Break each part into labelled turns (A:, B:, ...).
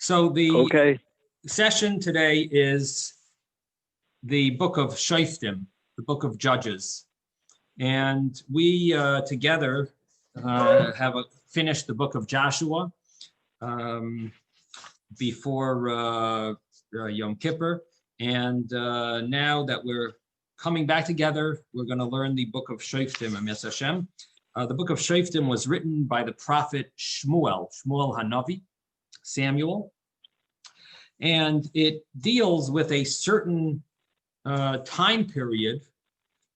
A: So the
B: Okay.
A: session today is the book of Shoftim, the book of Judges. And we together have finished the book of Joshua before Yom Kippur. And now that we're coming back together, we're going to learn the book of Shoftim, Emes Hashem. The book of Shoftim was written by the prophet Shmuel Hanavi, Samuel. And it deals with a certain time period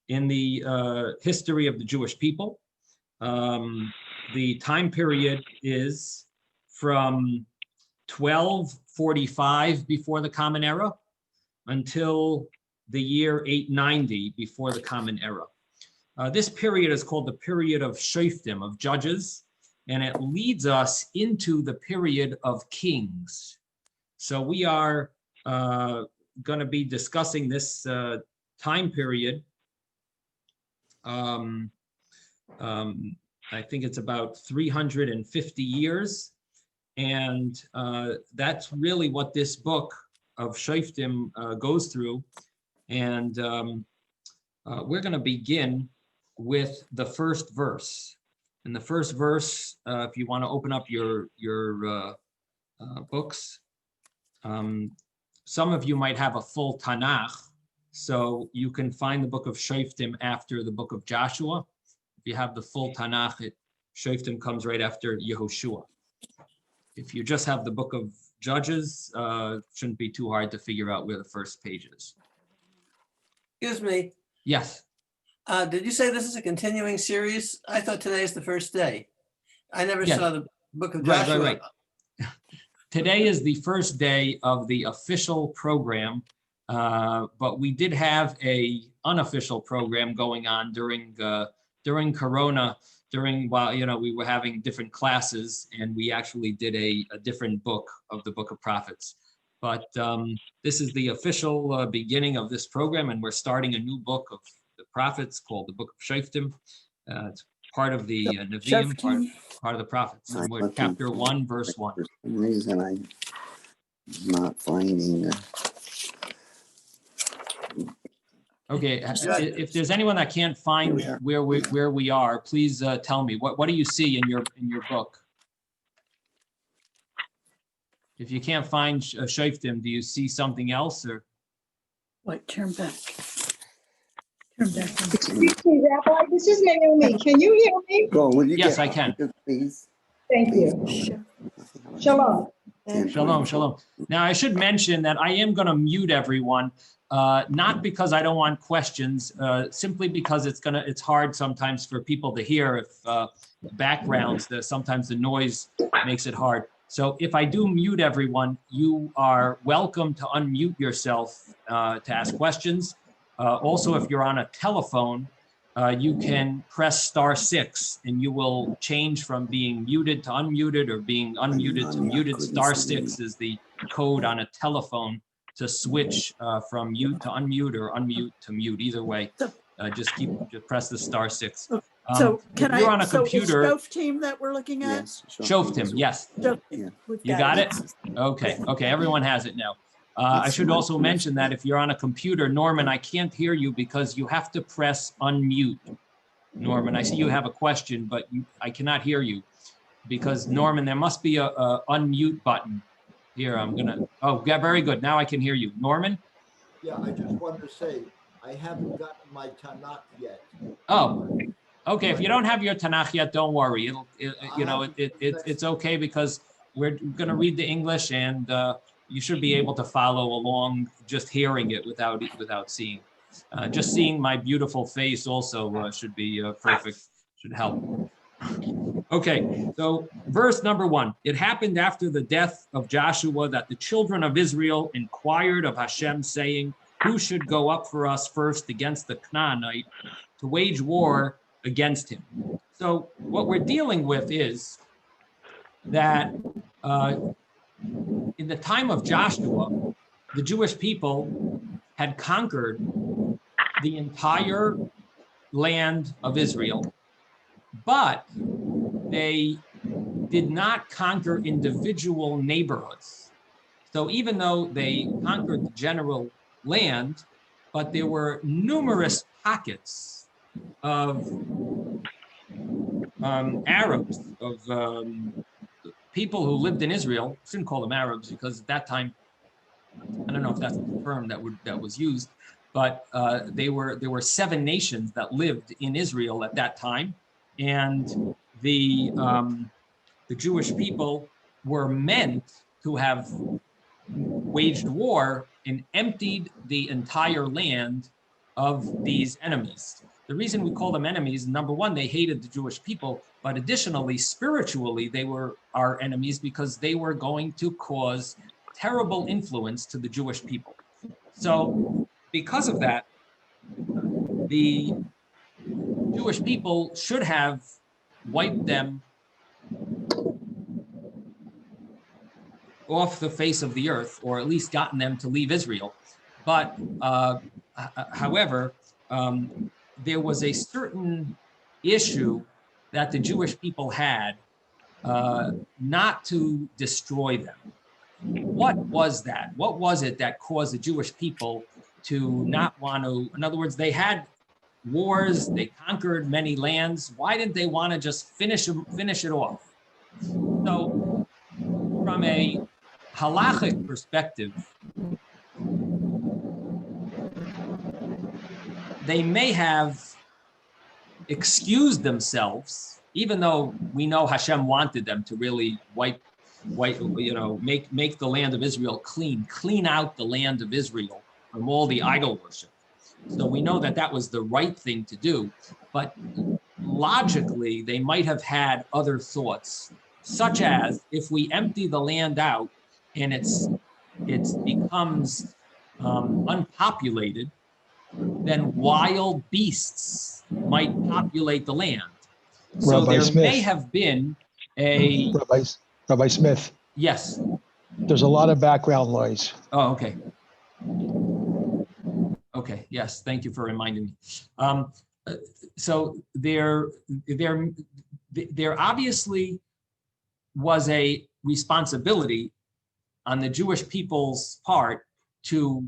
A: in the history of the Jewish people. The time period is from 1245 before the Common Era until the year 890 before the Common Era. This period is called the period of Shoftim, of judges, and it leads us into the period of kings. So we are going to be discussing this time period. I think it's about 350 years. And that's really what this book of Shoftim goes through. And we're going to begin with the first verse. And the first verse, if you want to open up your books, some of you might have a full Tanakh, so you can find the book of Shoftim after the book of Joshua. If you have the full Tanakh, Shoftim comes right after Yehoshua. If you just have the book of Judges, shouldn't be too hard to figure out where the first page is.
C: Excuse me.
A: Yes.
C: Did you say this is a continuing series? I thought today is the first day. I never saw the book of Joshua.
A: Right. Today is the first day of the official program, but we did have a unofficial program going on during Corona, while we were having different classes, and we actually did a different book of the Book of Prophets. But this is the official beginning of this program, and we're starting a new book of the prophets called the Book of Shoftim. It's part of the Nevi'im, part of the prophets. And we're chapter 1, verse 1.
D: For some reason, I'm not finding
A: Okay, if there's anyone that can't find where we are, please tell me. What do you see in your book? If you can't find Shoftim, do you see something else, or?
E: Wait, turn back. Turn back.
F: Excuse me, Rabbi, this is Naomi. Can you hear me?
D: Go, will you
A: Yes,
D: get
A: I can.
D: Please.
F: Thank you. Shalom.
A: Shalom. Now, I should mention that I am going to mute everyone, not because I don't want questions, simply because it's hard sometimes for people to hear if backgrounds, sometimes the noise makes it hard. So if I do mute everyone, you are welcome to unmute yourself to ask questions. Also, if you're on a telephone, you can press *6 and you will change from being muted to unmuted or being unmuted to muted. *6 is the code on a telephone to switch from mute to unmute or unmute to mute. Either way, just press the *6.
E: So can
A: if you're on a computer,
E: so it's Shoftim that we're looking at?
D: Yes.
A: Shoftim, yes.
E: Shoftim.
A: You got it? Okay, everyone has it now. I should also mention that if you're on a computer, Norman, I can't hear you because you have to press unmute. Norman, I see you have a question, but I cannot hear you because, Norman, there must be a unmute button. Here, yeah, very good. Now I can hear you. Norman?
G: Yeah, I just wanted to say, I haven't gotten my Tanakh yet.
A: Oh, okay. If you don't have your Tanakh yet, don't worry. It's okay because we're going to read the English and you should be able to follow along just hearing it without seeing. Just seeing my beautiful face also should be perfect, should help. Okay, so verse number 1. It happened after the death of Joshua that the children of Israel inquired of Hashem, saying, who should go up for us first against the Canaanite to wage war against him? So what we're dealing with is that in the time of Joshua, the Jewish people had conquered the entire land of Israel, but they did not conquer individual neighborhoods. So even though they conquered the general land, but there were numerous pockets of Arabs, of people who lived in Israel. Shouldn't call them Arabs because at that time, I don't know if that's the term that was used, but there were 7 nations that lived in Israel at that time, and the Jewish people were meant to have waged war and emptied the entire land of these enemies. The reason we call them enemies, number one, they hated the Jewish people, but additionally, spiritually, they were our enemies because they were going to cause terrible influence to the Jewish people. So because of that, the Jewish people should have wiped them off the face of the earth, or at least gotten them to leave Israel. But however, there was a certain issue that the Jewish people had not to destroy them. What was that? What was it that caused the Jewish people to not want to, in other words, they had wars, they conquered many lands. Why didn't they want to just finish it off? So from a halachic perspective, they may have excused themselves, even though we know Hashem wanted them to really make the land of Israel clean out the land of Israel from all the idol worship. So we know that that was the right thing to do, but logically they might have had other thoughts, such as if we empty the land out and it becomes unpopulated, then wild beasts might populate the land. So
B: Rabbi
A: there
B: Smith.
A: may have been a
B: Rabbi Smith,
A: yes.
B: there's a lot of background noise.
A: Oh, okay. Okay. Yes. Thank you for reminding me. So there obviously was a responsibility on the Jewish people's part to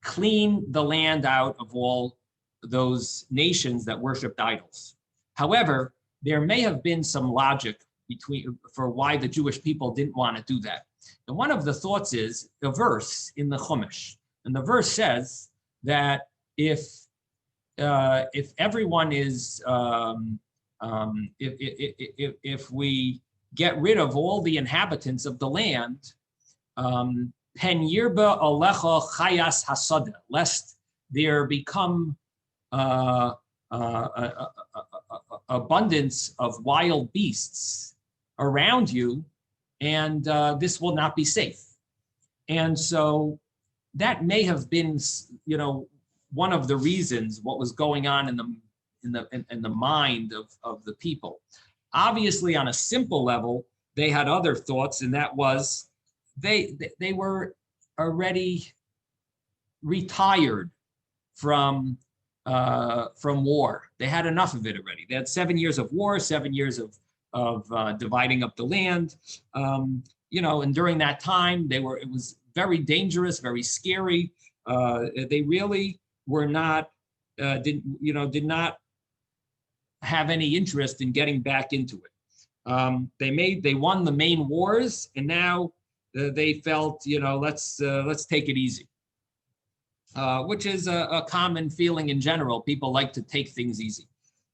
A: clean the land out of all those nations that worshiped idols. However, there may have been some logic for why the Jewish people didn't want to do that. And one of the thoughts is a verse in the Chumash, and the verse says that if everyone is if we get rid of all the inhabitants of the land, pen yirba alecha chayas hasada, lest there become abundance of wild beasts around you, and this will not be safe. And so that may have been, one of the reasons what was going on in the mind of the people. Obviously, on a simple level, they had other thoughts, and that was they were already retired from war. They had enough of it already. They had 7 years of war, 7 years of dividing up the land, and during that time it was very dangerous, very scary. They really were not did not have any interest in getting back into it. They won the main wars, and now they felt let's take it easy. Which is a common feeling in general. People like to take things easy.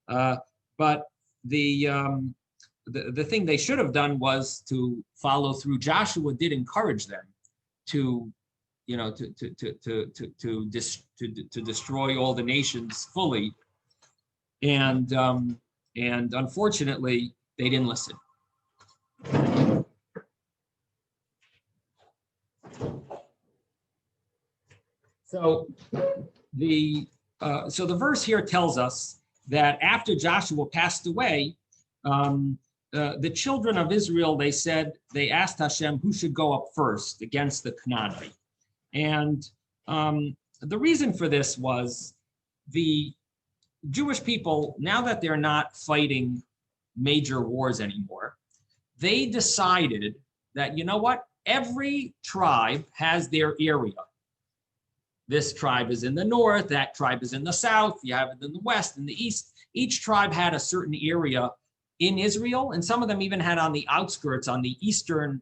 A: But the thing they should have done was to follow through. Joshua did encourage them to destroy all the nations fully, and unfortunately they didn't listen. So the verse here tells us that after Joshua passed away, the children of Israel, they asked Hashem who should go up first against the Canaanite. And the reason for this was the Jewish people, now that they're not fighting major wars anymore, they decided that, every tribe has their area. This tribe is in the north, that tribe is in the south, you have it in the west, in the east. Each tribe had a certain area in Israel, and some of them even had on the outskirts, on the eastern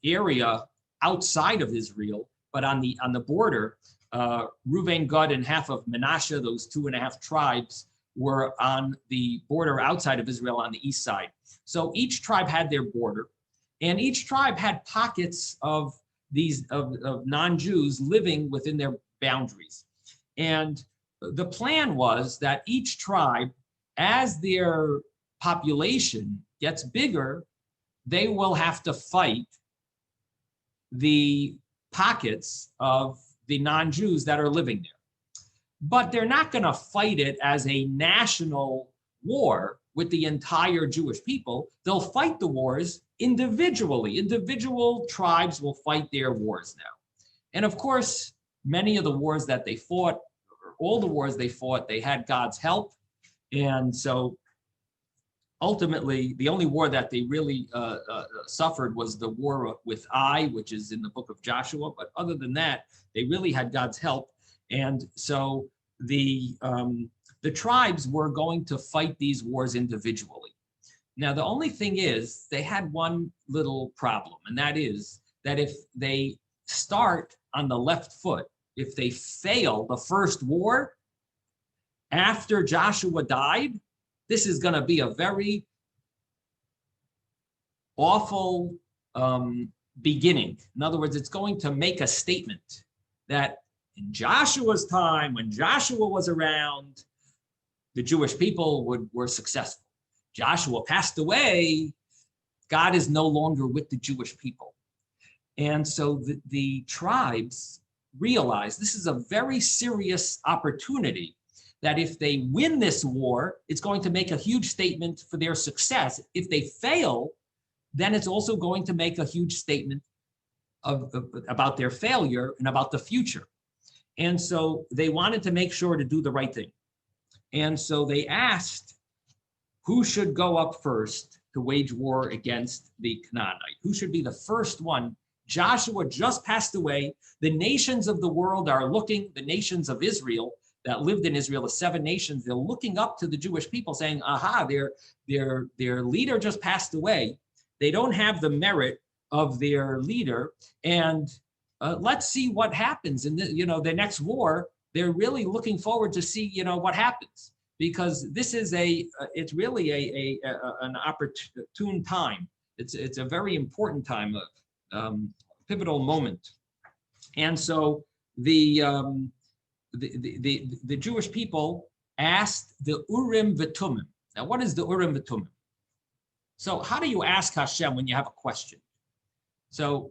A: area outside of Israel, but on the border, Reuven, Gad, and half of Manasseh, those 2.5 tribes, were on the border outside of Israel on the east side. So each tribe had their border, and each tribe had pockets of these of non-Jews living within their boundaries. And the plan was that each tribe, as their population gets bigger, they will have to fight the pockets of the non-Jews that are living there. But they're not going to fight it as a national war with the entire Jewish people. They'll fight the wars individually. Individual tribes will fight their wars now. And of course, many of the wars that they fought, or all the wars they fought, they had God's help. And so ultimately, the only war that they really suffered was the war with Ai, which is in the book of Joshua. But other than that, they really had God's help. And so the tribes were going to fight these wars individually. Now, the only thing is they had one little problem, and that is that if they start on the left foot, if they fail the first war after Joshua died, this is going to be a very awful beginning. In other words, it's going to make a statement that in Joshua's time, when Joshua was around, the Jewish people were successful. Joshua passed away. God is no longer with the Jewish people. And so the tribes realize this is a very serious opportunity, that if they win this war, it's going to make a huge statement for their success. If they fail, then it's also going to make a huge statement about their failure and about the future. And so they wanted to make sure to do the right thing. And so they asked who should go up first to wage war against the Canaanite. Who should be the first one? Joshua just passed away. The nations of the world are looking, the nations of Israel that lived in Israel, the 7 nations, they're looking up to the Jewish people saying, aha, their leader just passed away. They don't have the merit of their leader. And let's see what happens in the next war. They're really looking forward to see, what happens, because this is it's really an opportune time. It's a very important time, pivotal moment. And so the Jewish people asked the Urim V'Tumim. Now, what is the Urim V'Tumim? So how do you ask Hashem when you have a question? So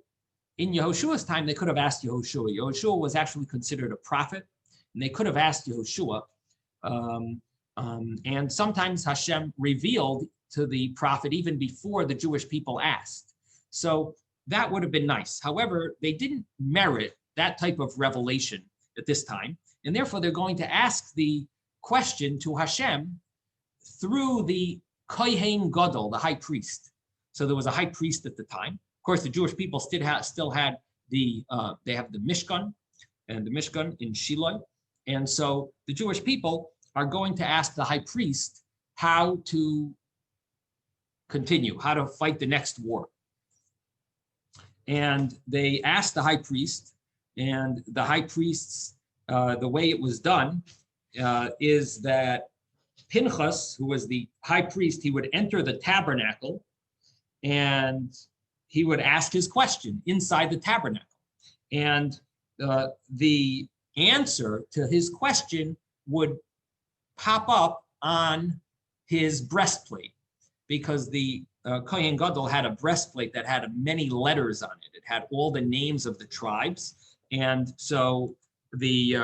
A: in Yehoshua's time, they could have asked Yehoshua. Yehoshua was actually considered a prophet, and they could have asked Yehoshua. And sometimes Hashem revealed to the prophet even before the Jewish people asked. So that would have been nice. However, they didn't merit that type of revelation at this time. And therefore, they're going to ask the question to Hashem through the Kohen Gadol, the high priest. So there was a high priest at the time. Of course, the Jewish people still had they have the Mishkan, and the Mishkan in Shiloh. And so the Jewish people are going to ask the high priest how to continue, how to fight the next war. And they asked the high priest, and the high priest's, the way it was done is that Pinchas, who was the high priest, he would enter the tabernacle and he would ask his question inside the tabernacle. And the answer to his question would pop up on his breastplate, because the Kohen Gadol had a breastplate that had many letters on it. It had all the names of the tribes. And so he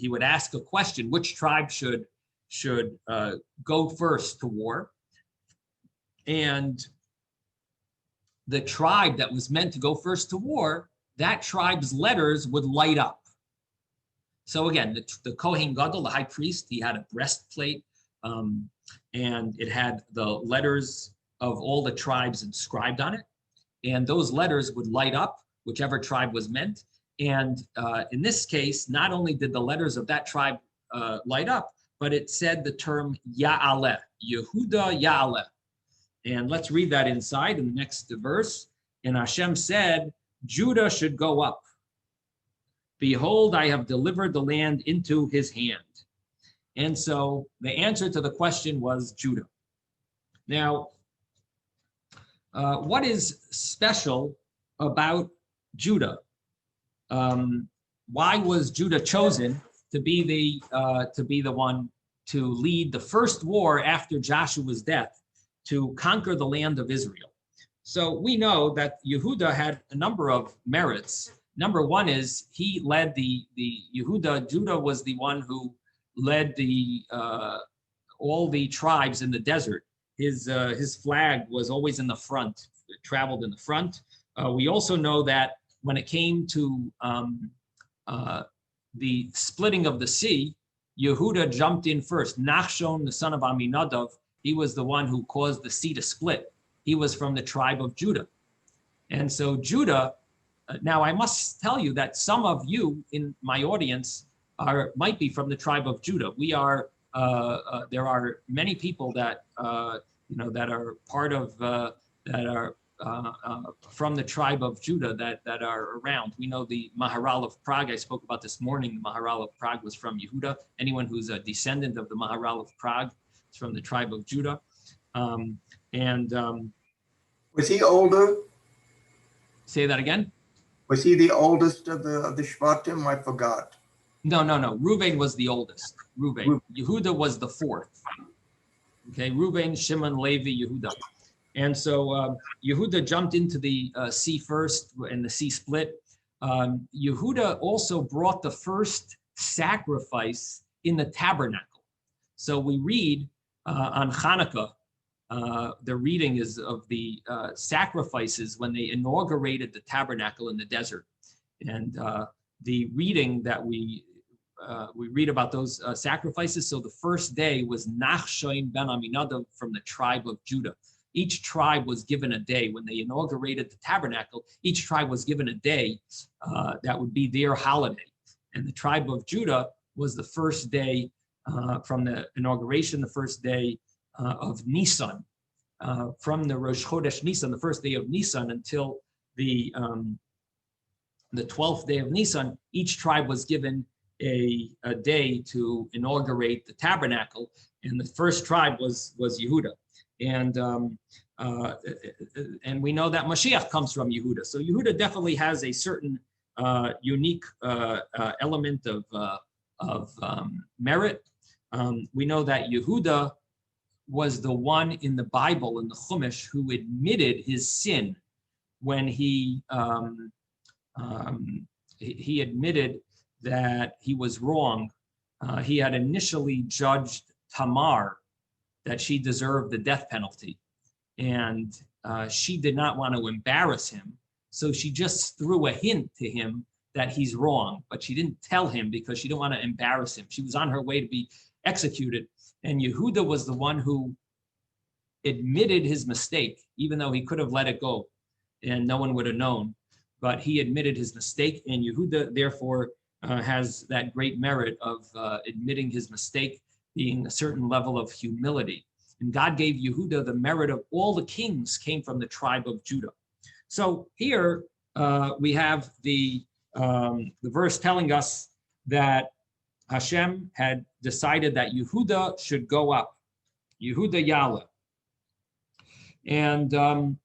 A: would ask a question: which tribe should go first to war? And the tribe that was meant to go first to war, that tribe's letters would light up. So again, the Kohen Gadol, the high priest, he had a breastplate, and it had the letters of all the tribes inscribed on it. and those letters would light up whichever tribe was meant. And in this case, not only did the letters of that tribe light up, but it said the term Ya'aleh, Yehuda Ya'aleh. And let's read that inside in the next verse. And Hashem said, Judah should go up. Behold, I have delivered the land into his hand. And so the answer to the question was Judah. Now, what is special about Judah? Why was Judah chosen to be the one to lead the first war after Joshua's death to conquer the land of Israel? So we know that Yehuda had a number of merits. Number one is he led Judah was the one who led all the tribes in the desert. His flag was always in the front, it traveled in the front. We also know that when it came to the splitting of the sea, Yehuda jumped in first. Nachshon, the son of Aminadav, he was the one who caused the sea to split. He was from the tribe of Judah. And so Judah, now I must tell you that some of you in my audience might be from the tribe of Judah. There are many people that that are part of that are from the tribe of Judah that are around. We know the Maharal of Prague. I spoke about this morning. The Maharal of Prague was from Yehuda. Anyone who's a descendant of the Maharal of Prague is from the tribe of Judah.
H: Was he older?
A: Say that again.
H: Was he the oldest of the Shvatim? I forgot.
A: No. Reuben was the oldest. Reuben. Yehuda was the fourth. Okay, Reuben, Shimon, Levi, Yehuda. And so Yehuda jumped into the sea first, and the sea split. Yehuda also brought the first sacrifice in the tabernacle. So we read on Hanukkah, the reading is of the sacrifices when they inaugurated the tabernacle in the desert. And the reading that we read about those sacrifices. So the first day was Nachshon ben Aminadav from the tribe of Judah. Each tribe was given a day. When they inaugurated the tabernacle, each tribe was given a day that would be their holiday. And the tribe of Judah was the first day from the inauguration, the first day of Nisan. From the Rosh Chodesh Nisan, the first day of Nisan, until the 12th day of Nisan, each tribe was given a day to inaugurate the tabernacle, and the first tribe was Yehuda. And we know that Mashiach comes from Yehuda. So Yehuda definitely has a certain unique element of merit. We know that Yehuda was the one in the Bible, in the Chumash, who admitted his sin when he admitted that he was wrong. He had initially judged Tamar that she deserved the death penalty, and she did not want to embarrass him, so she just threw a hint to him that he's wrong, but she didn't tell him because she didn't want to embarrass him. She was on her way to be executed, and Yehuda was the one who admitted his mistake, even though he could have let it go and no one would have known, but he admitted his mistake, and Yehuda therefore has that great merit of admitting his mistake, being a certain level of humility. And God gave Yehuda the merit of all the kings came from the tribe of Judah. So here we have the verse telling us that Hashem had decided that Yehuda should go up, Yehuda Ya'aleh. And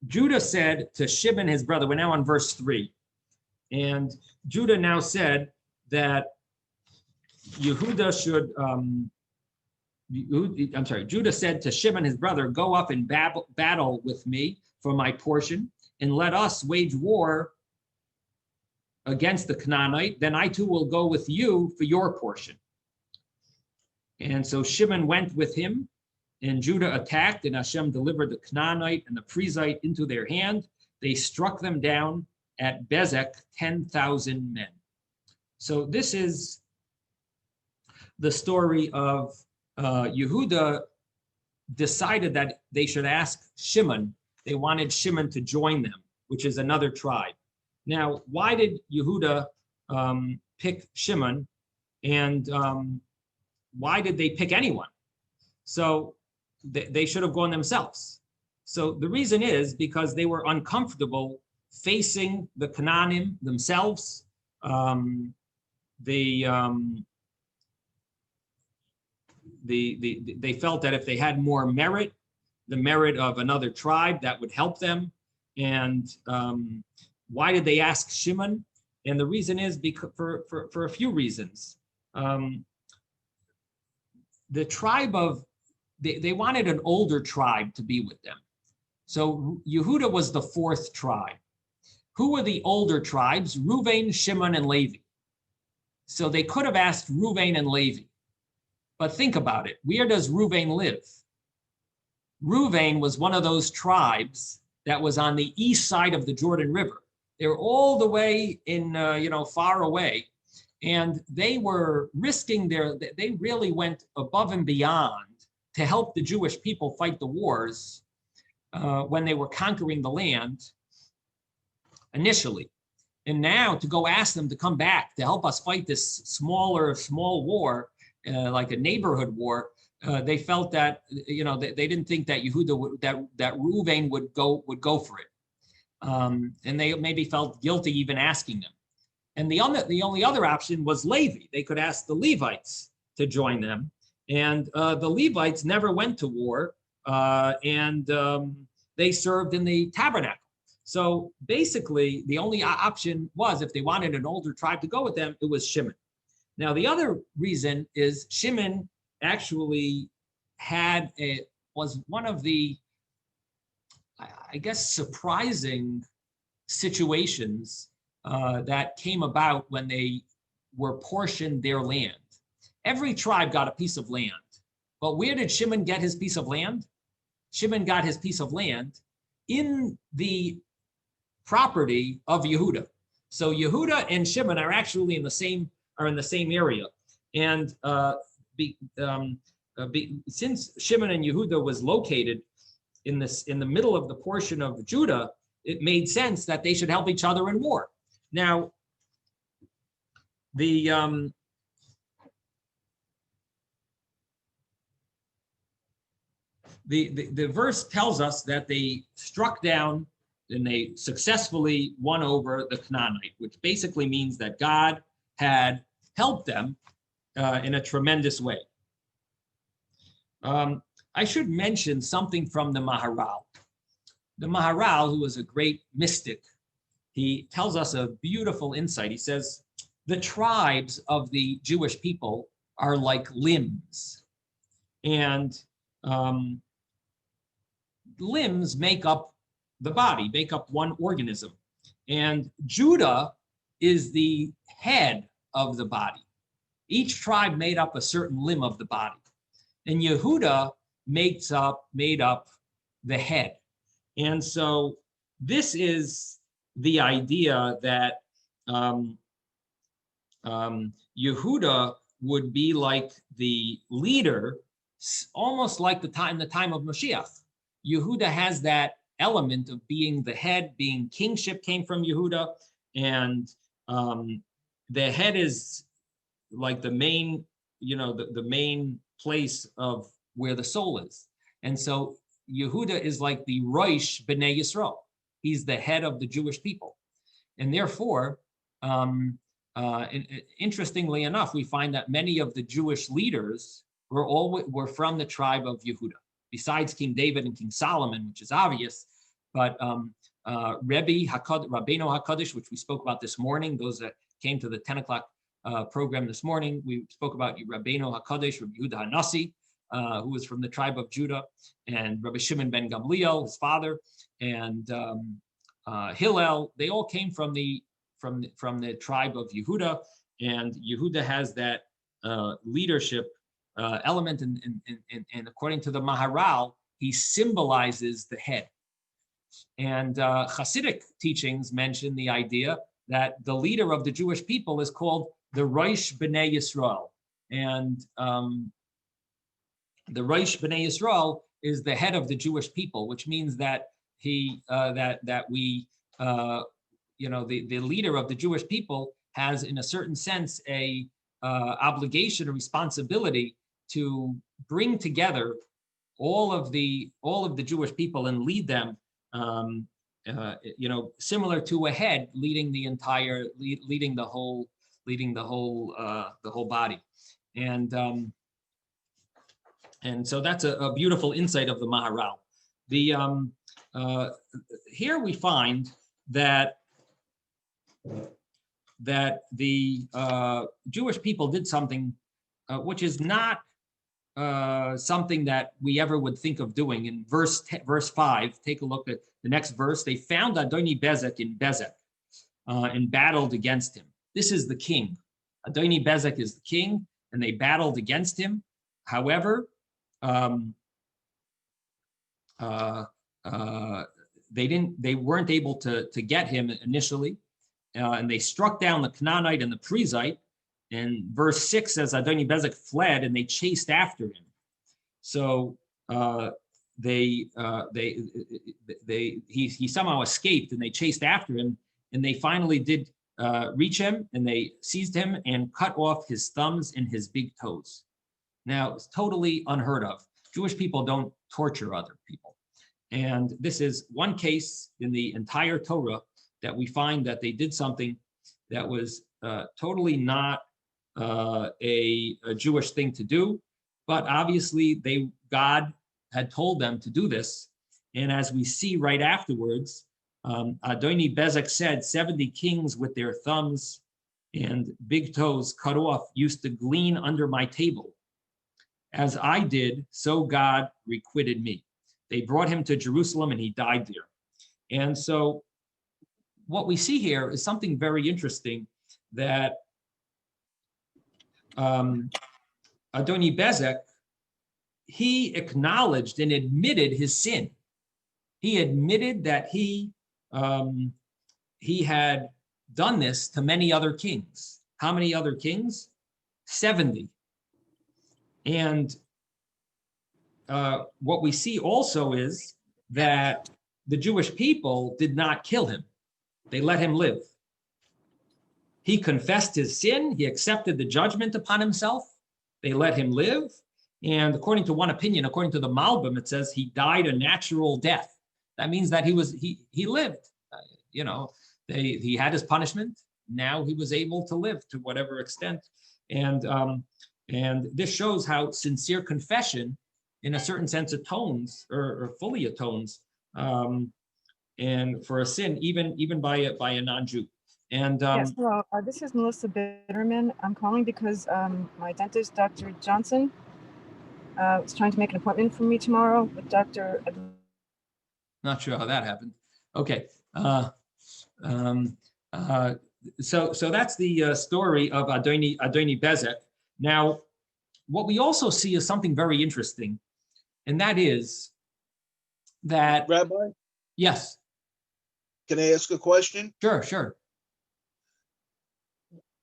A: Judah said to Shimon, his brother, we're now on verse 3. And Judah now said that Yehuda should, Judah said to Shimon, his brother, go up and battle with me for my portion, and let us wage war against the Canaanite. Then I too will go with you for your portion. And so Shimon went with him, and Judah attacked, and Hashem delivered the Canaanite and the Perizzite into their hand. They struck them down at Bezek, 10,000 men. So this is the story of Yehuda decided that they should ask Shimon. They wanted Shimon to join them, which is another tribe. Now, why did Yehuda pick Shimon, and why did they pick anyone? So they should have gone themselves. So the reason is because they were uncomfortable facing the Canaanim themselves. They felt that if they had more merit, the merit of another tribe, that would help them. And why did they ask Shimon? And the reason is because for a few reasons. The tribe of, they wanted an older tribe to be with them. So Yehuda was the fourth tribe. Who were the older tribes? Reuven, Shimon, and Levi. So they could have asked Reuven and Levi. But think about it. Where does Reuven live? Reuven was one of those tribes that was on the east side of the Jordan River. They were all the way in, far away. And they were risking they really went above and beyond to help the Jewish people fight the wars when they were conquering the land initially. And now to go ask them to come back to help us fight this small war, like a neighborhood war, they felt that, they didn't think that Yehuda that Reuven would go for it. And they maybe felt guilty even asking them. And the only other option was Levi. They could ask the Levites to join them. And the Levites never went to war, and they served in the tabernacle. So basically, the only option was, if they wanted an older tribe to go with them, it was Shimon. Now, the other reason is Shimon actually was one of the, I guess, surprising situations that came about when they were portioned their land. Every tribe got a piece of land. But where did Shimon get his piece of land? Shimon got his piece of land in the property of Yehuda. So Yehuda and Shimon are actually in the same area. And since Shimon and Yehuda was located in the middle of the portion of Judah, it made sense that they should help each other in war. Now, the verse tells us that they struck down and they successfully won over the Canaanite, which basically means that God had helped them in a tremendous way. I should mention something from the Maharal. The Maharal, who was a great mystic, he tells us a beautiful insight. He says, the tribes of the Jewish people are like limbs. And limbs make up the body, make up one organism. And Judah is the head of the body. Each tribe made up a certain limb of the body. And Yehuda made up the head. And so this is the idea that Yehuda would be like the leader, almost like the time of Mashiach. Yehuda has that element of being the head, being kingship came from Yehuda, and the head is like the main, the main place of where the soul is. And so Yehuda is like the Rosh B'nai Yisrael. He's the head of the Jewish people. And therefore, interestingly enough, we find that many of the Jewish leaders were from the tribe of Yehuda, besides King David and King Solomon, which is obvious. But Rabbeinu HaKadosh, which we spoke about this morning, those that came to the 10 o'clock program this morning, we spoke about Rabbeinu HaKadosh, Rabbi Yehuda HaNasi, who was from the tribe of Judah, and Rabbi Shimon ben Gamliel, his father, and Hillel. They all came from the tribe of Yehuda, and Yehuda has that leadership element, and according to the Maharal, he symbolizes the head. And Hasidic teachings mention the idea that the leader of the Jewish people is called the Rosh B'nai Yisrael. And the Rosh B'nai Yisrael is the head of the Jewish people, which means that that we, the leader of the Jewish people has, in a certain sense, a obligation, a responsibility to bring together all of the Jewish people and lead them, similar to a head leading the entire, leading the whole body. And so that's a beautiful insight of the Maharal. Here we find that the Jewish people did something which is not something that we ever would think of doing. In verse 5, take a look at the next verse. They found Adoni Bezek in Bezek and battled against him. This is the king. Adoni Bezek is the king, and they battled against him. However, they weren't able to get him initially, and they struck down the Canaanite and the Perizzite. And verse 6 says Adoni Bezek fled, and they chased after him. So he somehow escaped, and they chased after him, and they finally did reach him, and they seized him and cut off his thumbs and his big toes. Now, it's totally unheard of. Jewish people don't torture other people. And this is one case in the entire Torah that we find that they did something that was totally not a Jewish thing to do, but obviously God had told them to do this. And as we see right afterwards, Adoni Bezek said, 70 kings with their thumbs and big toes cut off used to glean under my table. As I did, so God requited me. They brought him to Jerusalem and he died there. And so what we see here is something very interesting, that Adoni Bezek, he acknowledged and admitted his sin. He admitted that he had done this to many other kings. How many other kings? 70. And what we see also is that the Jewish people did not kill him. They let him live. He confessed his sin. He accepted the judgment upon himself. They let him live. And according to one opinion, according to the Malbim, it says he died a natural death. That means that he lived. He had his punishment. Now he was able to live to whatever extent. And this shows how sincere confession, in a certain sense, atones or fully atones, and for a sin, even by a non-Jew. And
I: yes, hello. This is Melissa Bitterman. I'm calling because my dentist, Dr. Johnson, is trying to make an appointment for me tomorrow with Dr.
A: Not sure how that happened. Okay. So that's the story of Adoni Bezek. Now, what we also see is something very interesting, and that is that.
J: Rabbi?
A: Yes.
J: Can I ask a question?
A: Sure.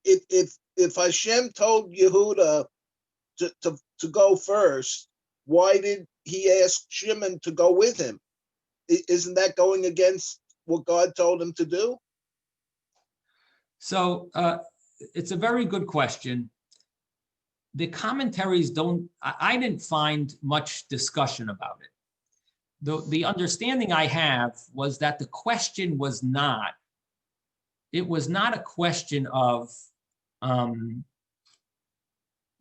J: If Hashem told Yehuda to go first, why did he ask Shimon to go with him? Isn't that going against what God told him to do?
A: So it's a very good question. The commentaries I didn't find much discussion about it. The understanding I have was that the question was not a question of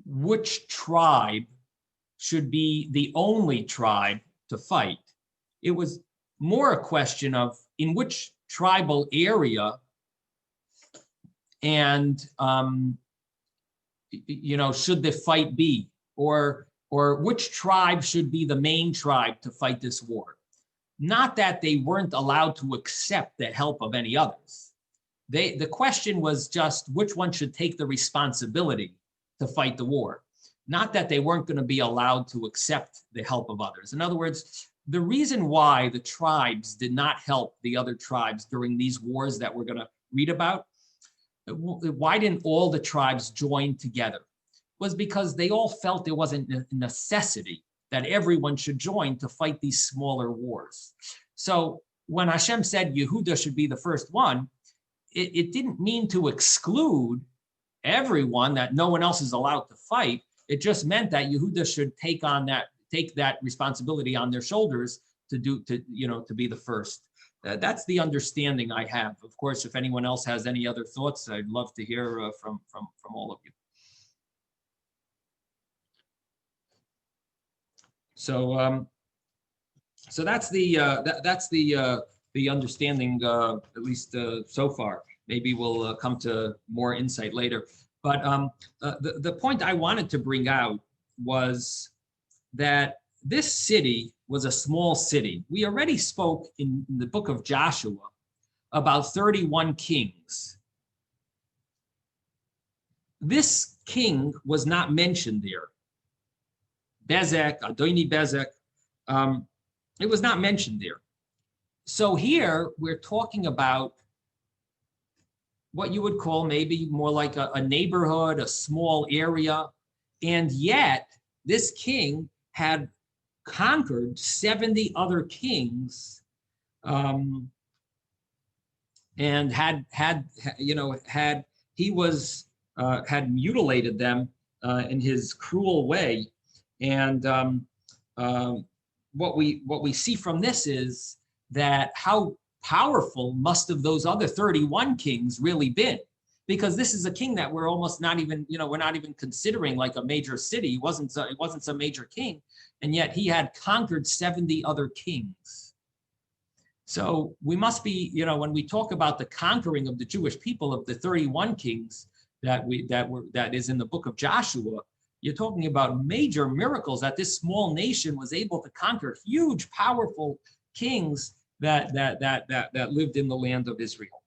A: which tribe should be the only tribe to fight. It was more a question of in which tribal area and should the fight be, or which tribe should be the main tribe to fight this war. Not that they weren't allowed to accept the help of any others. The question was just which one should take the responsibility to fight the war. Not that they weren't going to be allowed to accept the help of others. In other words, the reason why the tribes did not help the other tribes during these wars that we're going to read about, why didn't all the tribes join together, was because they all felt there wasn't a necessity that everyone should join to fight these smaller wars. So when Hashem said Yehuda should be the first one, it didn't mean to exclude everyone, that no one else is allowed to fight. It just meant that Yehuda should take that responsibility on their shoulders to be the first. That's the understanding I have. Of course, if anyone else has any other thoughts, I'd love to hear from all of you. So that's the understanding, at least so far. Maybe we'll come to more insight later. But the point I wanted to bring out was that this city was a small city. We already spoke in the book of Joshua about 31 kings. This king was not mentioned there. Bezek, Adoni Bezek, it was not mentioned there. So here we're talking about what you would call maybe more like a neighborhood, a small area, and yet this king had conquered 70 other kings, and had mutilated them in his cruel way. And what we see from this is that how powerful must have those other 31 kings really been, because this is a king that we're almost not even, we're not even considering like a major city. It wasn't some major king, and yet he had conquered 70 other kings. So we must be, when we talk about the conquering of the Jewish people of the 31 kings that is in the book of Joshua, you're talking about major miracles that this small nation was able to conquer huge, powerful kings that lived in the land of Israel.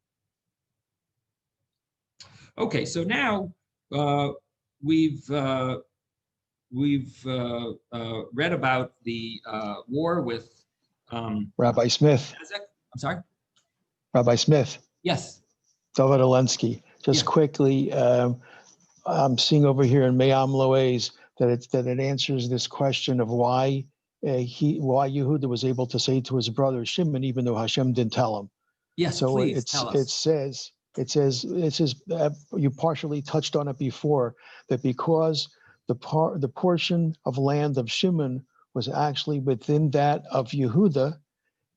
A: Okay, so now we've read about the war with
B: Rabbi Smith.
A: I'm sorry?
B: Rabbi Smith.
A: Yes.
B: David Alensky. Just quickly, I'm seeing over here in Mayam Loez that it answers this question of why Yehuda was able to say to his brother Shimon, even though Hashem didn't tell him.
A: Yes,
B: so
A: please tell us.
B: It says you partially touched on it before, that because the portion of land of Shimon was actually within that of Yehuda,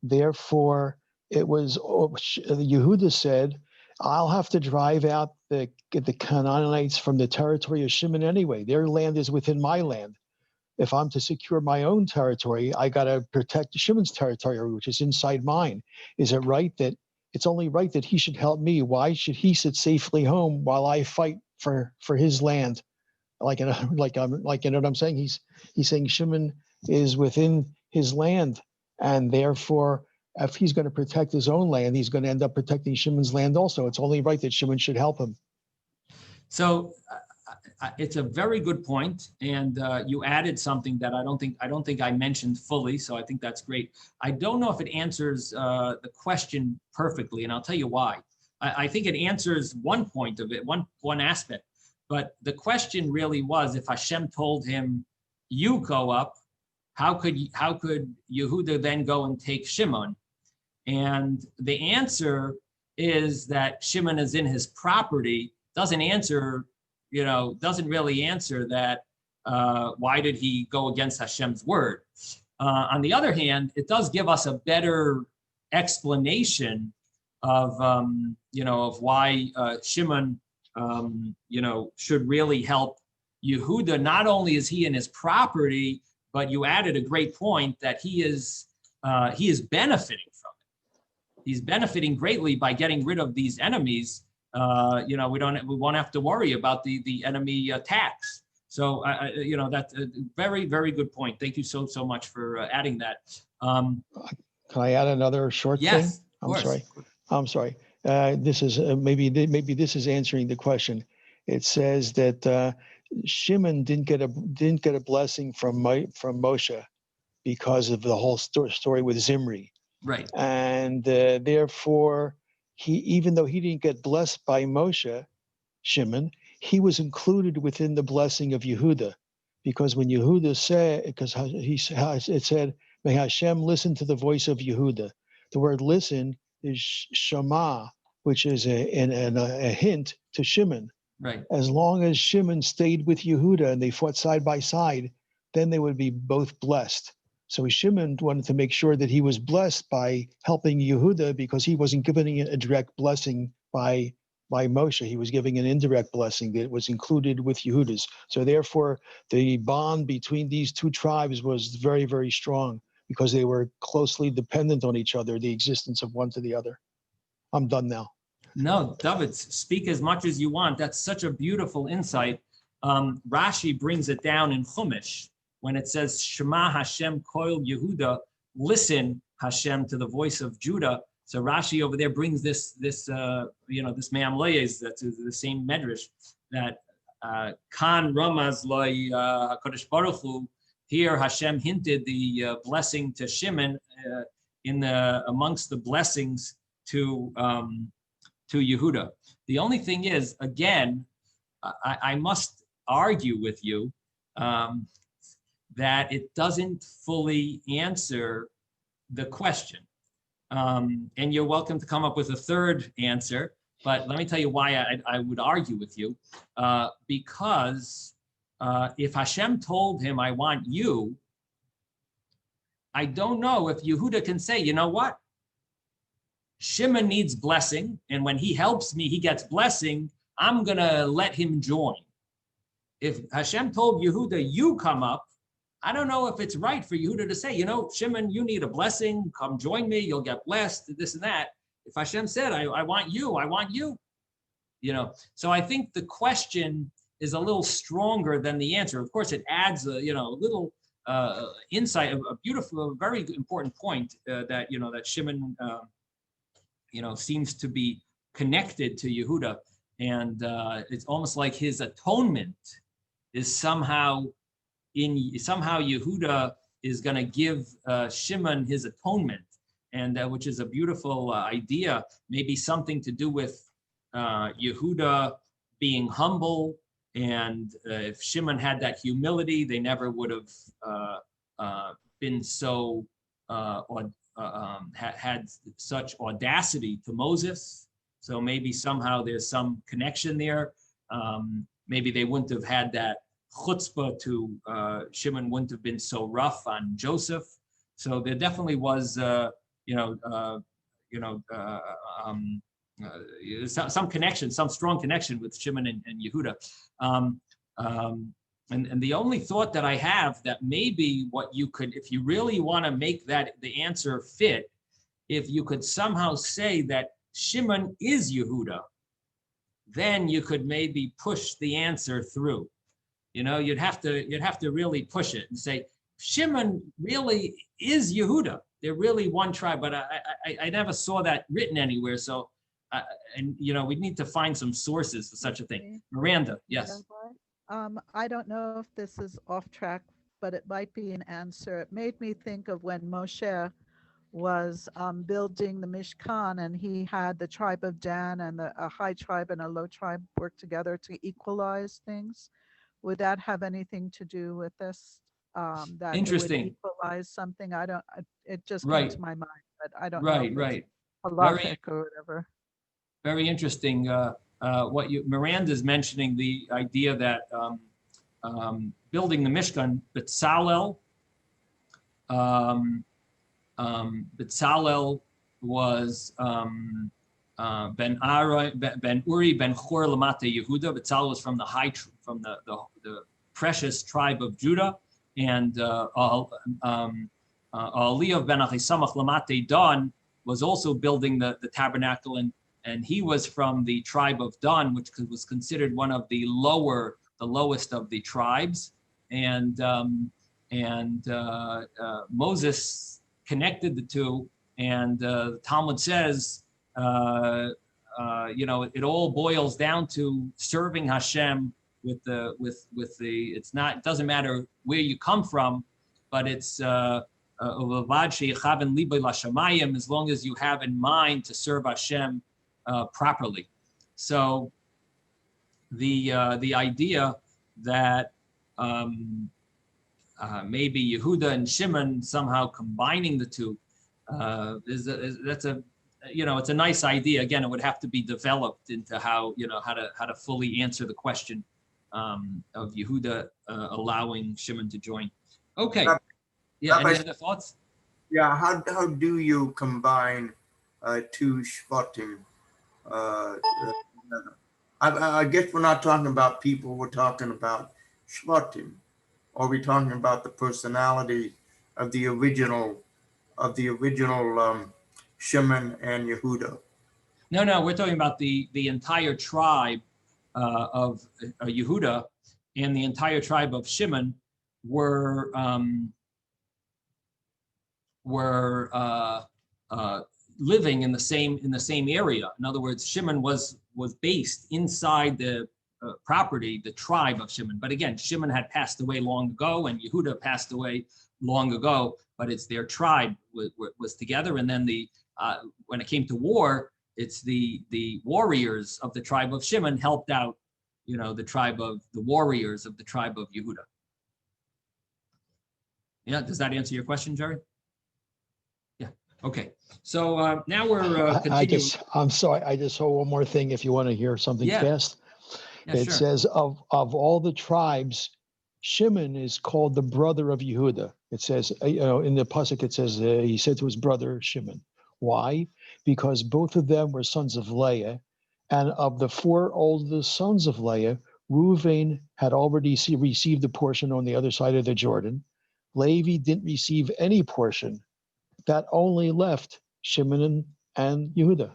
B: therefore it was Yehuda said, I'll have to drive out the Canaanites from the territory of Shimon anyway. Their land is within my land. If I'm to secure my own territory, I got to protect Shimon's territory, which is inside mine. Is it right that it's only right that he should help me? Why should he sit safely home while I fight for his land? Like you know what I'm saying? He's saying Shimon is within his land, and therefore, if he's going to protect his own land, he's going to end up protecting Shimon's land also. It's only right that Shimon should help him.
A: So it's a very good point, and you added something that I don't think I mentioned fully. So I think that's great. I don't know if it answers the question perfectly, and I'll tell you why. I think it answers one point of it, one aspect. But the question really was, if Hashem told him, "You go up," how could Yehuda then go and take Shimon? And the answer is that Shimon is in his property. Doesn't really answer that. Why did he go against Hashem's word? On the other hand, it does give us a better explanation of why Shimon should really help Yehuda. Not only is he in his property, but you added a great point that he is benefiting from it. He's benefiting greatly by getting rid of these enemies. We won't have to worry about the enemy attacks. So that's a very, very good point. Thank you so much for adding that. Can
B: I add another short thing?
A: Yes,
B: I'm sorry. This is maybe this is answering the question. It says that Shimon didn't get a blessing from Moshe because of the whole story with Zimri.
A: Right.
B: And therefore, even though he didn't get blessed by Moshe, Shimon, he was included within the blessing of Yehuda. because when Yehuda said, because it said, may Hashem listen to the voice of Yehuda. The word listen is shema, which is a hint to Shimon.
A: Right.
B: As long as Shimon stayed with Yehuda and they fought side by side, then they would be both blessed. So Shimon wanted to make sure that he was blessed by helping Yehuda because he wasn't giving a direct blessing by Moshe. He was giving an indirect blessing that was included with Yehuda's. So therefore, the bond between these two tribes was very, very strong because they were closely dependent on each other, the existence of one to the other. I'm done now.
A: No, David, speak as much as you want. That's such a beautiful insight. Rashi brings it down in Chumash when it says, Shema Hashem Koil Yehuda, listen Hashem to the voice of Judah. So Rashi over there brings this Me'amloyes, that's the same medrash that Kan Ramaz Loi HaKadosh Baruch Hu. Here Hashem hinted the blessing to Shimon amongst the blessings to Yehuda. The only thing is, again, I must argue with you that it doesn't fully answer the question. And you're welcome to come up with a third answer, but let me tell you why I would argue with you. Because if Hashem told him, I want you, I don't know if Yehuda can say, you know what? Shimon needs blessing, and when he helps me, he gets blessing. I'm going to let him join. If Hashem told Yehuda, you come up, I don't know if it's right for Yehuda to say, you know, Shimon, you need a blessing. Come join me. You'll get blessed, this and that. If Hashem said, I want you, you know. So I think the question is a little stronger than the answer. Of course, it adds a little insight, a beautiful, a very important point that Shimon, seems to be connected to Yehuda, and it's almost like his atonement is somehow Yehuda is going to give Shimon his atonement, and which is a beautiful idea. Maybe something to do with Yehuda being humble, and if Shimon had that humility, they never would have been so had such audacity to Moses. So maybe somehow there's some connection there. Maybe they wouldn't have had that chutzpah to Shimon wouldn't have been so rough on Joseph. So there definitely was, some connection, some strong connection with Shimon and Yehuda. And the only thought that I have that maybe what you could, if you really want to make that the answer fit, if you could somehow say that Shimon is Yehuda, then you could maybe push the answer through. You'd have to really push it and say, Shimon really is Yehuda. They're really one tribe, but I never saw that written anywhere. So, we need to find some sources for such a thing. Miranda, yes.
K: I don't know if this is off track, but it might be an answer. It made me think of when Moshe was building the Mishkan, and he had the tribe of Dan and a high tribe and a low tribe work together to equalize things. Would that have anything to do with this? That
A: Interesting.
K: It would equalize something? It just
A: Right.
K: came to my mind, but I don't know.
A: Right,
K: if it's
A: right.
K: halachic or whatever.
A: Very interesting. Miranda's mentioning the idea that building the Mishkan, Betzalel was Ben Uri Ben Chor Lamate Yehuda. Betzalel was from the precious tribe of Judah, and Aliyah Ben Achisamach Lamate Dan was also building the tabernacle, and he was from the tribe of Dan, which was considered one of the lowest of the tribes, and Moses connected the two, and the Talmud says, it all boils down to serving Hashem with the. It doesn't matter where you come from, but it's as long as you have in mind to serve Hashem properly. So the idea that maybe Yehuda and Shimon somehow combining the two, that's a, it's a nice idea. Again, it would have to be developed into how to fully answer the question of Yehuda allowing Shimon to join. Okay. Yeah. Any other thoughts?
H: Yeah. How do you combine two Shvatim? I guess we're not talking about people. We're talking about Shvatim. Are we talking about the personality of the original Shimon and Yehuda?
A: No, we're talking about the entire tribe of Yehuda and the entire tribe of Shimon were living in the same area. In other words, Shimon was based inside the property, the tribe of Shimon. But again, Shimon had passed away long ago, and Yehuda passed away long ago. But it's their tribe was together, and then when it came to war, it's the warriors of the tribe of Shimon helped out, the warriors of the tribe of Yehuda. Yeah, does that answer your question, Jerry? Yeah. Okay. So now we're continuing.
B: I'm sorry. I just saw one more thing. If you want to hear something fast, it
A: sure.
B: says of all the tribes, Shimon is called the brother of Yehuda. It says, in the pasuk, it says he said to his brother Shimon. Why? Because both of them were sons of Leah, and of the 4 oldest sons of Leah, Reuven had already received a portion on the other side of the Jordan. Levi didn't receive any portion. That only left Shimon and Yehuda.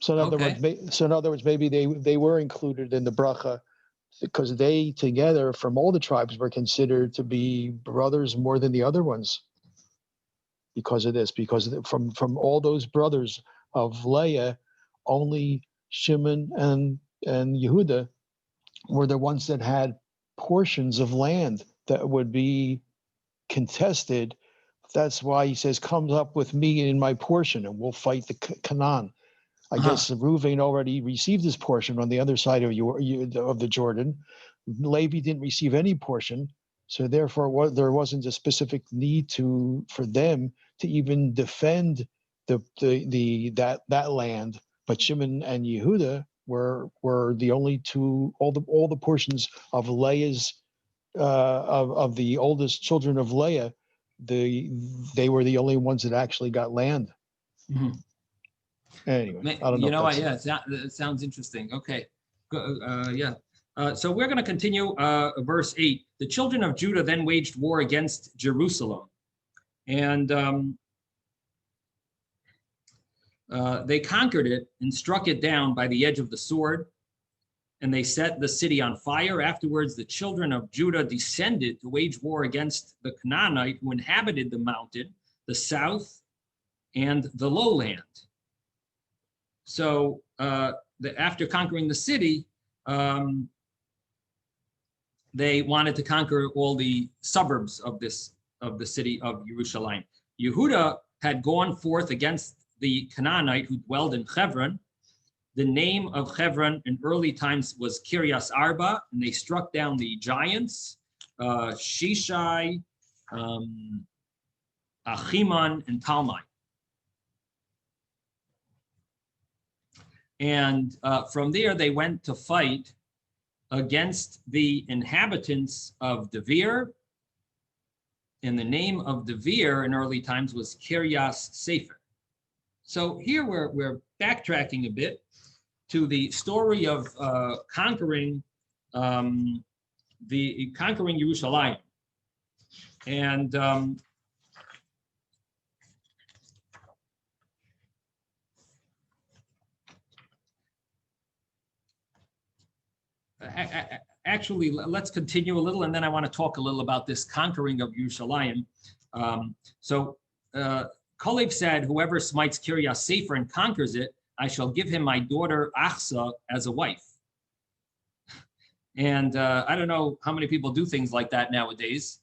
B: So in other words, maybe they were included in the bracha because they together from all the tribes were considered to be brothers more than the other ones. Because of this, from all those brothers of Leah, only Shimon and Yehuda were the ones that had portions of land that would be contested. That's why he says, "Comes up with me in my portion, and we'll fight the Canaan." I guess Reuven already received his portion on the other side of the Jordan. Levi didn't receive any portion, so therefore there wasn't a specific need for them to even defend that land. But Shimon and Yehuda were the only two. All the portions of Leah's of the oldest children of Leah, they were the only ones that actually got land.
A: Mm-hmm.
B: Anyway, I don't know.
A: It sounds interesting. Okay, so we're going to continue verse 8. The children of Judah then waged war against Jerusalem, and they conquered it and struck it down by the edge of the sword, and they set the city on fire. Afterwards, the children of Judah descended to wage war against the Canaanite who inhabited the mountain, the south, and the lowland. So after conquering the city, they wanted to conquer all the suburbs of the city of Jerusalem. Yehuda had gone forth against the Canaanite who dwelled in Hebron. The name of Hebron in early times was Kiryas Arba, and they struck down the giants, Shishai, Achiman, and Talmai. And from there, they went to fight against the inhabitants of Devir. And the name of Devir in early times was Kiryas Sefer. So here we're backtracking a bit to the story of conquering Yerushalayim. And actually, let's continue a little, and then I want to talk a little about this conquering of Yerushalayim. So Kalev said, whoever smites Kiryas Sefer and conquers it, I shall give him my daughter Achsa as a wife. And I don't know how many people do things like that nowadays.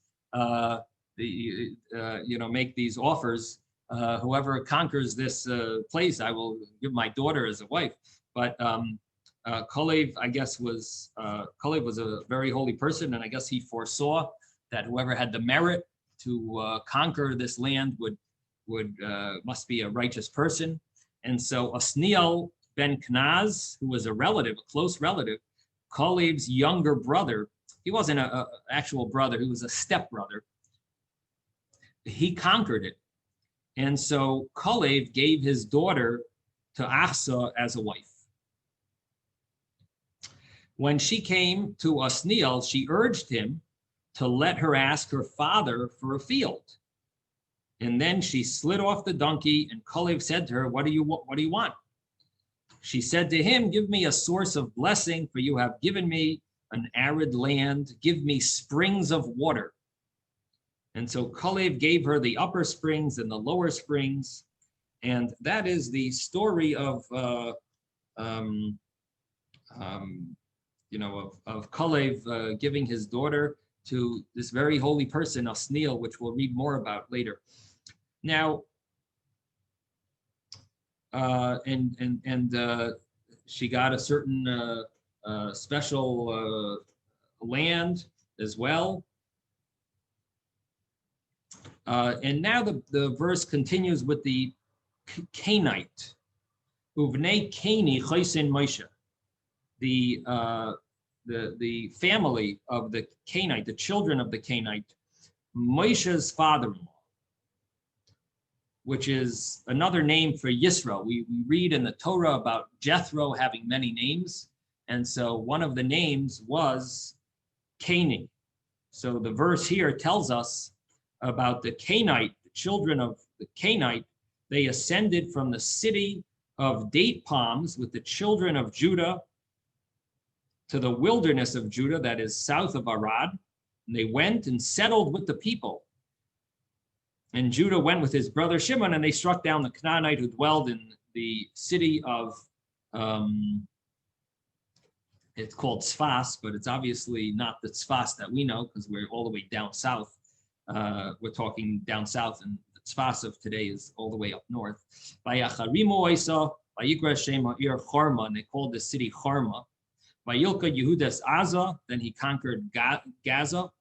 A: Make these offers whoever conquers this place, I will give my daughter as a wife. But Kalev, I guess, was Kalev was a very holy person, and I guess he foresaw that whoever had the merit to conquer this land must be a righteous person. And so Osniel ben Kenaz, who was a relative, a close relative, Kalev's younger brother, he wasn't an actual brother, he was a stepbrother. He conquered it. And so Kalev gave his daughter to Achsa as a wife. When she came to Osniel, she urged him to let her ask her father for a field. And then she slid off the donkey, and Kalev said to her, what do you want? She said to him, give me a source of blessing, for you have given me an arid land. Give me springs of water. And so Kalev gave her the upper springs and the lower springs. And that is the story of, Kalev giving his daughter to this very holy person, Osniel, which we'll read more about later. Now, she got a certain special land as well. And now the verse continues with the Canaanite. Uvnei Cani chaysin Moshe. The family of the Canaanite, the children of the Canaanite, Moshe's father-in-law, which is another name for Yisro. We read in the Torah about Jethro having many names. And so one of the names was Cani. So the verse here tells us about the Canaanite, the children of the Canaanite. They ascended from the city of date palms with the children of Judah to the wilderness of Judah, that is south of Arad. And they went and settled with the people. And Judah went with his brother Shimon, and they struck down the Canaanite who dwelled in the city of, it's called Tzfas, but it's obviously not the Tzfas that we know, because we're all the way down south. We're talking down south, and the Tzfas of today is all the way up north. Vayacharimu Isa, Vayikra Shema Ir Chorma, and they called the city Chorma. Vayilka Yehudas Aza, then he conquered Gaza,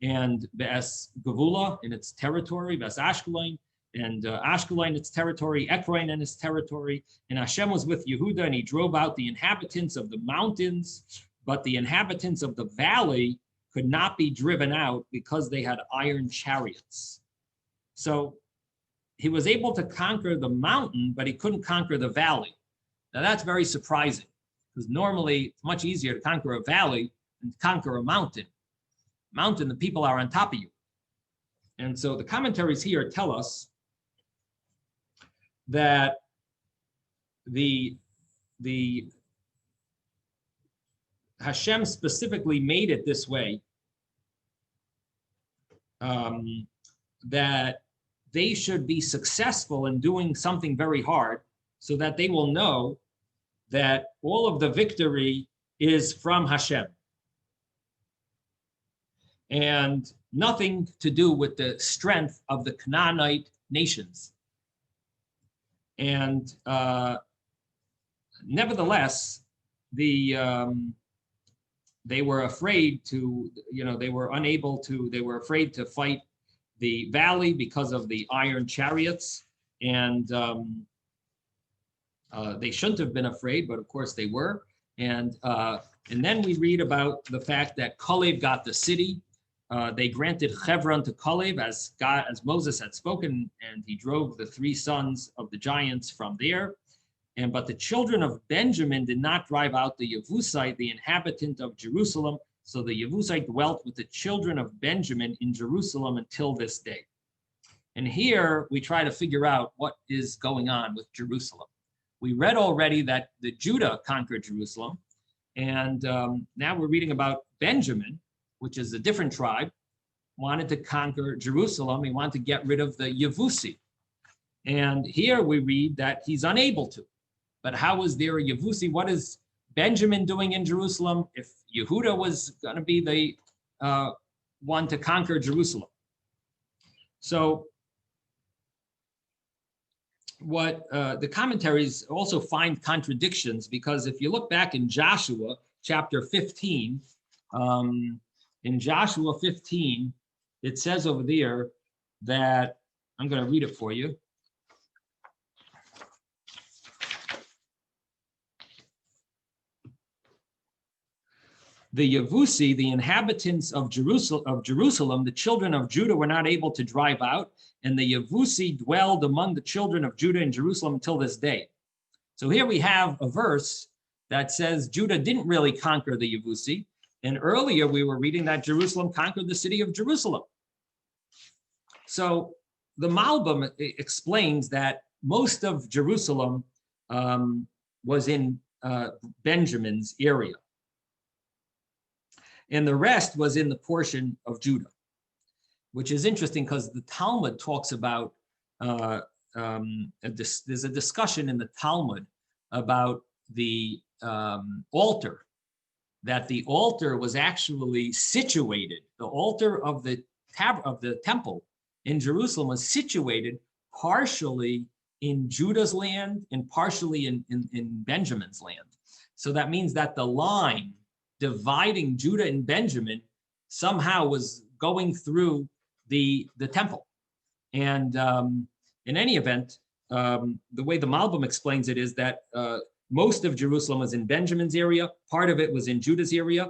A: and Be'es Gavula in its territory, Be'es Ashkelon, and Ashkelon its territory, Ekron in its territory. And Hashem was with Yehuda, and he drove out the inhabitants of the mountains, but the inhabitants of the valley could not be driven out because they had iron chariots. So he was able to conquer the mountain, but he couldn't conquer the valley. Now that's very surprising, because normally it's much easier to conquer a valley than to conquer a mountain. Mountain, the people are on top of you. And so the commentaries here tell us that the Hashem specifically made it this way, that they should be successful in doing something very hard, so that they will know that all of the victory is from Hashem, and nothing to do with the strength of the Canaanite nations. And nevertheless, they were afraid to, they were afraid to fight the valley because of the iron chariots. And they shouldn't have been afraid, but of course they were. And then we read about the fact that Kalev got the city. They granted Hebron to Kalev as Moses had spoken, and he drove the 3 sons of the giants from there. But the children of Benjamin did not drive out the Yebusite, the inhabitant of Jerusalem. So the Yebusite dwelt with the children of Benjamin in Jerusalem until this day. And here we try to figure out what is going on with Jerusalem. We read already that the Judah conquered Jerusalem, and now we're reading about Benjamin, which is a different tribe, wanted to conquer Jerusalem. He wanted to get rid of the Yevusi. And here we read that he's unable to. But how is there a Yevusi? What is Benjamin doing in Jerusalem if Yehuda was going to be the one to conquer Jerusalem? So what the commentaries also find contradictions, because if you look back in Joshua chapter 15, in Joshua 15, it says over there that, I'm going to read it for you. The Yevusi, the inhabitants of Jerusalem, the children of Judah were not able to drive out, and the Yevusi dwelled among the children of Judah in Jerusalem until this day. So here we have a verse that says Judah didn't really conquer the Yevusi, and earlier we were reading that Jerusalem conquered the city of Jerusalem. So the Malbim explains that most of Jerusalem was in Benjamin's area, and the rest was in the portion of Judah, which is interesting because the Talmud talks about, there's a discussion in the Talmud about the altar, that the altar was actually situated, the altar of the temple in Jerusalem was situated partially in Judah's land and partially in Benjamin's land. So that means that the line dividing Judah and Benjamin somehow was going through the temple. And in any event, the way the Malbim explains it is that most of Jerusalem was in Benjamin's area, part of it was in Judah's area.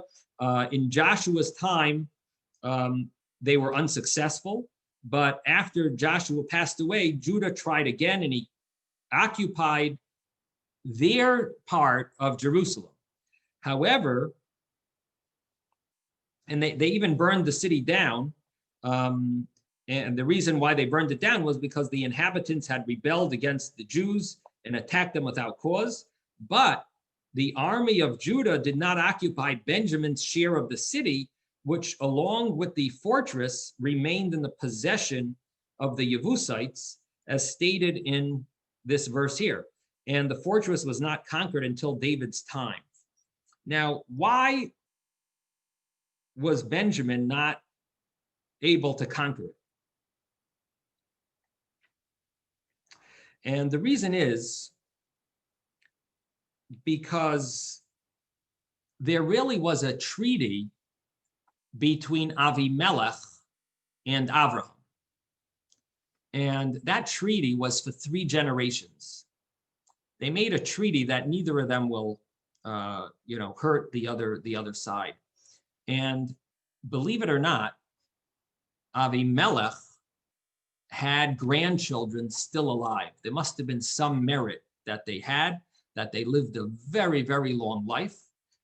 A: In Joshua's time, they were unsuccessful, but after Joshua passed away, Judah tried again, and he occupied their part of Jerusalem. However, and they even burned the city down. And the reason why they burned it down was because the inhabitants had rebelled against the Jews and attacked them without cause. But the army of Judah did not occupy Benjamin's share of the city, which along with the fortress remained in the possession of the Yevusites, as stated in this verse here. And the fortress was not conquered until David's time. Now, why was Benjamin not able to conquer it? And the reason is because there really was a treaty between Avimelech and Avraham. And that treaty was for 3 generations. They made a treaty that neither of them will hurt the other side. And believe it or not, Avimelech had grandchildren still alive. There must have been some merit that they had, that they lived a very, very long life,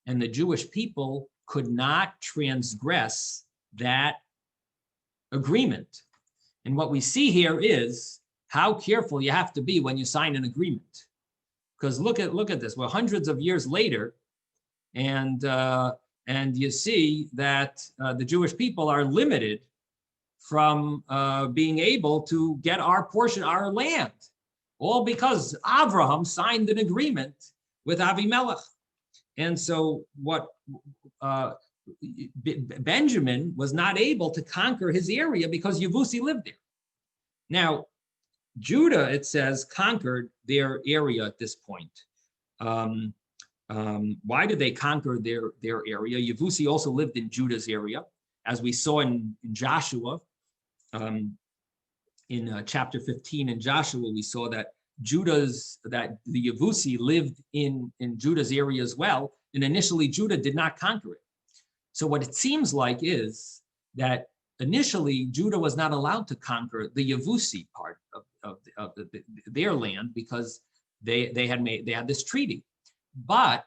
A: and the Jewish people could not transgress that agreement. And what we see here is how careful you have to be when you sign an agreement. Because look at this. We're hundreds of years later, and you see that the Jewish people are limited from being able to get our portion, our land, all because Abraham signed an agreement with Avimelech. And so Benjamin was not able to conquer his area because Yevusi lived there. Now, Judah, it says, conquered their area at this point. Why did they conquer their area? Yevusi also lived in Judah's area, as we saw in Joshua. In chapter 15 in Joshua, we saw that the Yevusi lived in Judah's area as well. And initially, Judah did not conquer it. So what it seems like is that initially Judah was not allowed to conquer the Yevusi part of their land because they had this treaty. But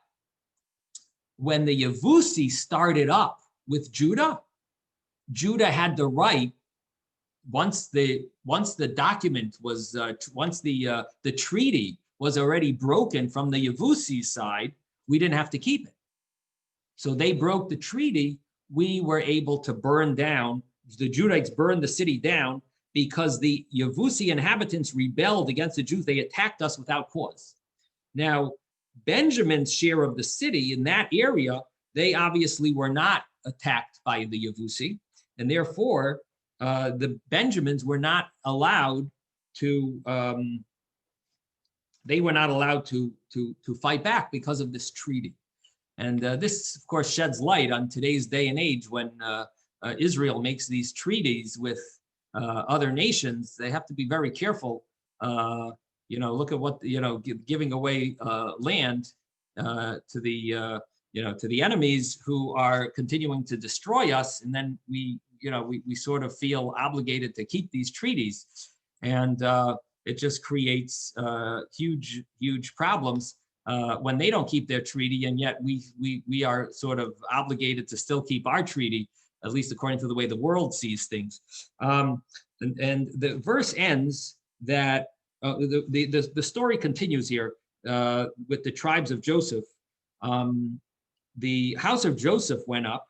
A: when the Yevusi started up with Judah, Judah had the right, once the document was, once the treaty was already broken from the Yevusi side, we didn't have to keep it. So they broke the treaty. We were able to burn down, the Judahites burned the city down because the Yevusi inhabitants rebelled against the Jews. They attacked us without cause. Now, Benjamin's share of the city in that area, they obviously were not attacked by the Yevusi, and therefore the Benjamins were not allowed to they were not allowed to fight back because of this treaty. And this, of course, sheds light on today's day and age when Israel makes these treaties with other nations. They have to be very careful. Look at what, giving away land to the enemies who are continuing to destroy us. And then we sort of feel obligated to keep these treaties. And it just creates huge problems when they don't keep their treaty, and yet we are sort of obligated to still keep our treaty, at least according to the way the world sees things. And the verse ends that the story continues here with the tribes of Joseph. The house of Joseph went up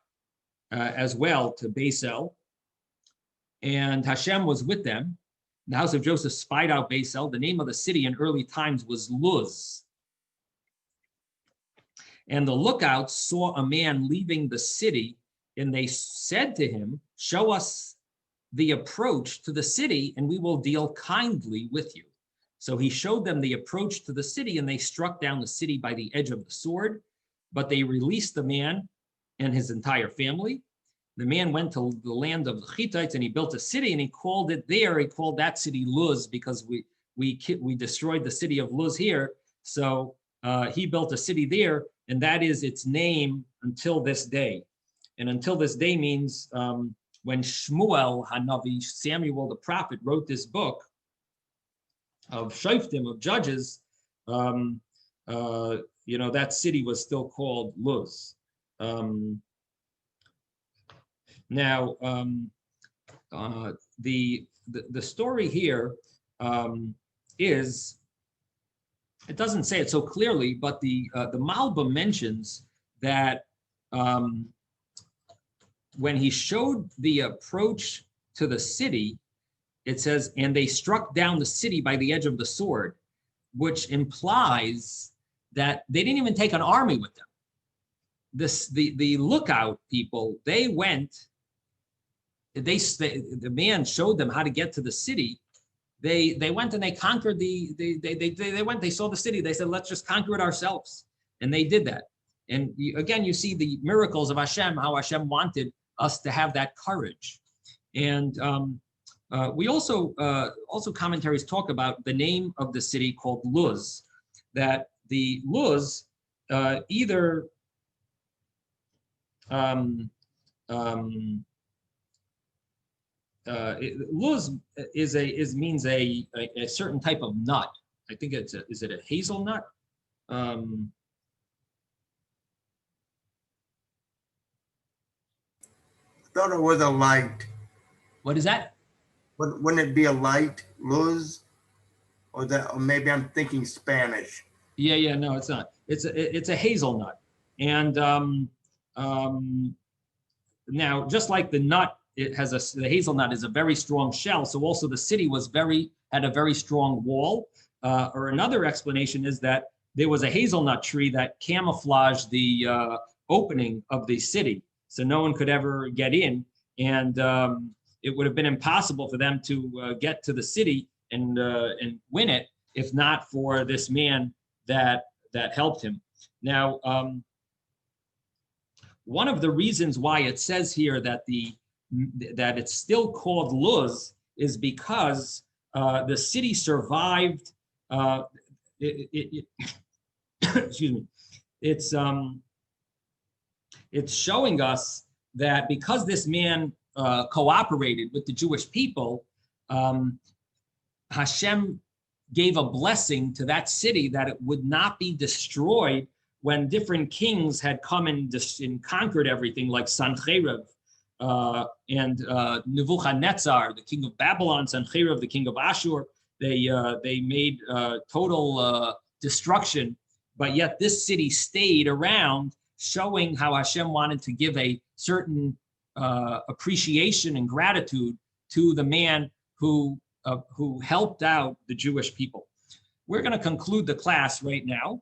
A: as well to Basel, and Hashem was with them. The house of Joseph spied out Basel. The name of the city in early times was Luz. And the lookouts saw a man leaving the city, and they said to him, "Show us the approach to the city, and we will deal kindly with you." So he showed them the approach to the city, and they struck down the city by the edge of the sword. But they released the man and his entire family. The man went to the land of the Hittites, and he built a city, and he called that city Luz, because we destroyed the city of Luz here. So he built a city there, and that is its name until this day. And until this day means when Shmuel Hanavi, Samuel the prophet, wrote this book of Shoftim, of Judges, that city was still called Luz. Now, the story here is, it doesn't say it so clearly, but the Malba mentions that when he showed the approach to the city, it says, and they struck down the city by the edge of the sword, which implies that they didn't even take an army with them. The lookout people, they went, the man showed them how to get to the city. They went and they conquered they saw the city. They said, let's just conquer it ourselves. And they did that. And again, you see the miracles of Hashem, how Hashem wanted us to have that courage. And we also commentaries talk about the name of the city called Luz, that the Luz either Luz means a certain type of nut. I think is it a hazelnut?
H: Thought it was a light.
A: What is that?
H: Wouldn't it be a light, Luz? Or maybe I'm thinking Spanish.
A: Yeah, no, it's not. It's a hazelnut. And now, just like the nut, the hazelnut is a very strong shell. So also the city had a very strong wall. Or another explanation is that there was a hazelnut tree that camouflaged the opening of the city, so no one could ever get in. And it would have been impossible for them to get to the city and win it if not for this man that helped him. Now, one of the reasons why it says here that it's still called Luz is because the city survived. Excuse me. It's showing us that because this man cooperated with the Jewish people, Hashem gave a blessing to that city that it would not be destroyed when different kings had come and conquered everything, like Sancherib and Nebuchadnezzar, the king of Babylon, Sancherib, the king of Ashur. They made total destruction, but yet this city stayed around, showing how Hashem wanted to give a certain appreciation and gratitude to the man who helped out the Jewish people. We're going to conclude the class right now.